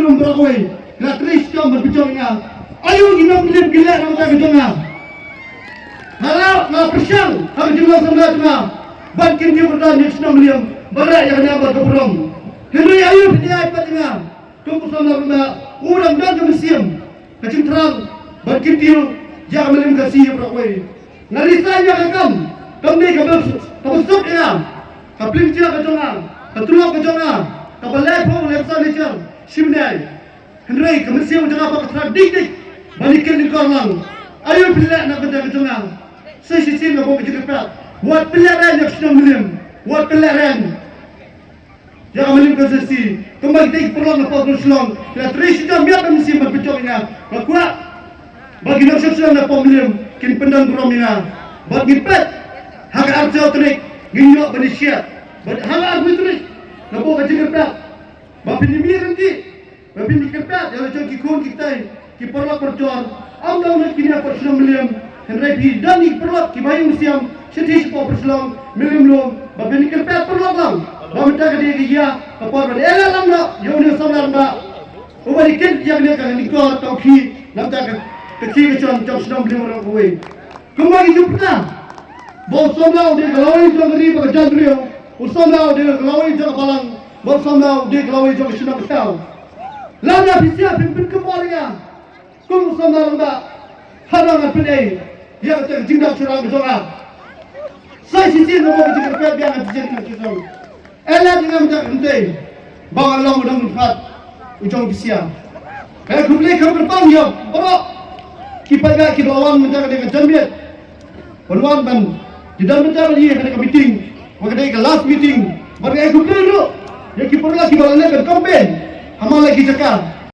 belum berakui. Kena terus jom berbicara. Ayo kita beli gila nama tak kejongah. Kalau nak persiang, harus jumlah sama tengah. Bankin dia berdan yang senang beliau. Berat yang nyambar ke burung. Henry ayo dia ipat tengah. Tunggu sama rumah. Urang dan kemisiam. Kacim terang. Bankin dia. Jangan melim kasih berakui. Narisanya kakam. Kami kabesuk dia. Kaplim cia kejongah. Ketulak kejongah. Kabalai pun lepsa lecang. Simnai. Henry kemisiam jangan apa keterang dik-dik. Balikin di korlang. Ayo pilih nak kerja kejongah. Sesi nak bawa kerja kepat. Buat pilihan yang senang melim. Buat pilihan. Jangan melim ke sesi. Kembali kita perlu nak pakai selong. Kita terus kita biar kemisi berbicara. Berkuat. Bagi nak sesuatu nak pakai melim. Kini pendang beromina. Bagi pet. Hak arti terik. Ginyok benisya. Hak arti terik. Nak bawa kerja kepat. Bapa ni mir nanti. Bapa ni kepat. Yang macam kikun kita. Kiperlah perjuang. Allah nak kini apa senang melim. Henry dan perlu kibayung siam. Sedih sepuluh perselong. Melim lom. Bapa ni kepat perlu lang. Bapa tak ada dia. Kapal pada elah lang nak. Yang ni sama lang. Ubah dikit yang ni kan dikor tau ki. Nampak kecil kecil macam senang melim orang kuih. Kembali jumpa. Bawa somlau dia kelawai jom ngeri pada jantrio. Usomlau dia kelawai jom balang. Bawa somlau dia kelawai jom senang kesal. Lama bisa pimpin kembalinya. Kung somlau lama. Hadangan pilih. Dia kata jindak serang berdoa. Saya sisi nombor kerja kerja biar nak jadi kerja. Elah dengan macam penting. Bang Allah mudah mudahan ujung bisia. Kalau kubli kau berpang ya. Orang kipaga kibawan macam dengan jamiat. Penuan ban. Di dalam macam ni ada meeting. Makanya ke last meeting. Baru aku kubli dulu. Ya kiperlah kibawannya berkampen. Amal lagi cakap.